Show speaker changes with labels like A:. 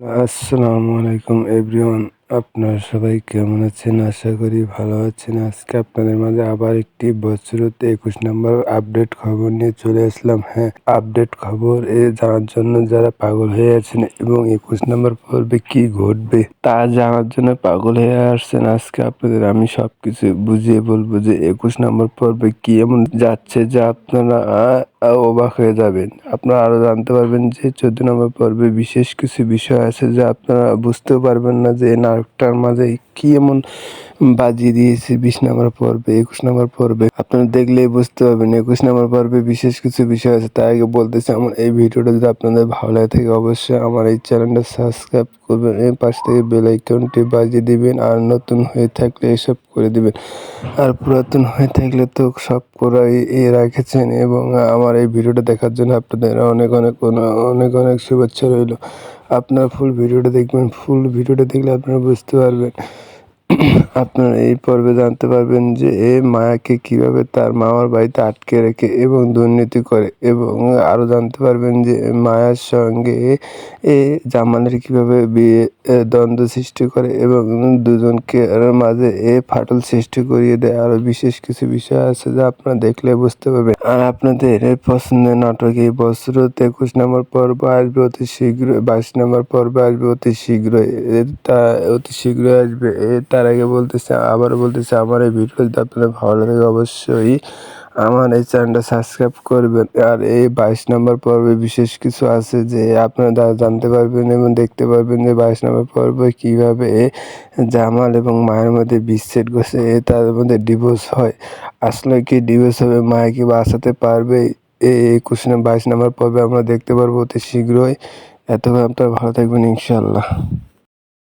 A: আসসালামু আলাইকুম এভরিওয়ান। আপনারা সবাই কেমন আছেন? আশা করি ভালো আছেন। আজকে আপনাদের মাঝে আবার একটি বছরত 21 নম্বর আপডেট খবর নিয়ে চলে আসলাম। হ্যাঁ, আপডেট খবর জানার জন্য যারা পাগল হয়ে আছেন এবং 21 নম্বর পর্বে কি ঘটবে তা জানার জন্য পাগল হয়ে আসছেন। আজকে আপনাদের আমি সবকিছু বুঝিয়ে বলবো যে 21 নম্বর পর্বে কি এমন যাচ্ছে যা আপনারা অবাক হয়ে যাবেন। আপনারা আরো জানতে পারবেন যে 14 নম্বর পর্বে বিশেষ কিছু বিষয় আছে যা আপনারা বুঝতেও পারবেন না যে নাটকটার মাঝে কি এমন বাজিয়ে দিয়েছে 20 নম্বর পর্বে 21 নম্বর পর্বে আপনারা দেখলেই বুঝতে পারবেন 21 নম্বর পর্বে বিশেষ কিছু বিষয় আছে। তার আগে বলতেছি, আমার এই ভিডিওটা যদি আপনাদের ভালো লাগে থাকে অবশ্যই আমার এই চ্যানেলটা সাবস্ক্রাইব করবেন, এর পাশ থেকে বেল আইকনটি বাজিয়ে দিবেন, আর নতুন হয়ে থাকলে এসব করে দিবেন, আর পুরাতন হয়ে থাকলে তো সব করাই রেখেছেন। এবং আমার এই ভিডিওটা দেখার জন্য আপনাদের অনেক অনেক অনেক অনেক শুভেচ্ছা রইল। আপনারা ফুল ভিডিওটা দেখবেন, ফুল ভিডিওটা দেখলে আপনারা বুঝতে পারবেন। আপনারা এই পর্বে জানতে পারবেন যে মায়াকে কিভাবে তার মামার বাড়িতে আটকে রেখে এবং দুর্নীতি করে, এবং আরও জানতে পারবেন যে মায়ার সঙ্গে জামালের কিভাবে বিয়ে দ্বন্দ্ব সৃষ্টি করে এবং দুজনকে মাঝে ফাটল সৃষ্টি করিয়ে দেয়। আরও বিশেষ কিছু বিষয় আছে যা আপনারা দেখলে বুঝতে পারবেন। আর আপনাদের পছন্দের নাটক এই বছর 21 নম্বর পর্ব আসবে অতি শীঘ্রই, 22 নম্বর পর্ব আসবে অতি শীঘ্রই, তা অতি শীঘ্রই আসবে। তার আগে আবারও বলতেছি, আমার এই ভিডিও যদি আপনাদের ভালো লাগে অবশ্যই আমার এই চ্যানেলটা সাবস্ক্রাইব করবেন। আর এই 22 নম্বর পর্বে বিশেষ কিছু আছে যে আপনারা জানতে পারবেন এবং দেখতে পারবেন যে 22 নম্বর পর্বে কীভাবে জামাল এবং মায়ের মধ্যে বিচ্ছেদ ঘটে, তাদের মধ্যে ডিভোর্স হয়। আসলে কি ডিভোর্স হবে, মায়া কি বাঁচাতে পারবে? এই 22 নম্বর পর্বে আমরা দেখতে পারবো অতি শীঘ্রই। এতক্ষণ আপনারা ভালো থাকবেন ইনশাআল্লাহ।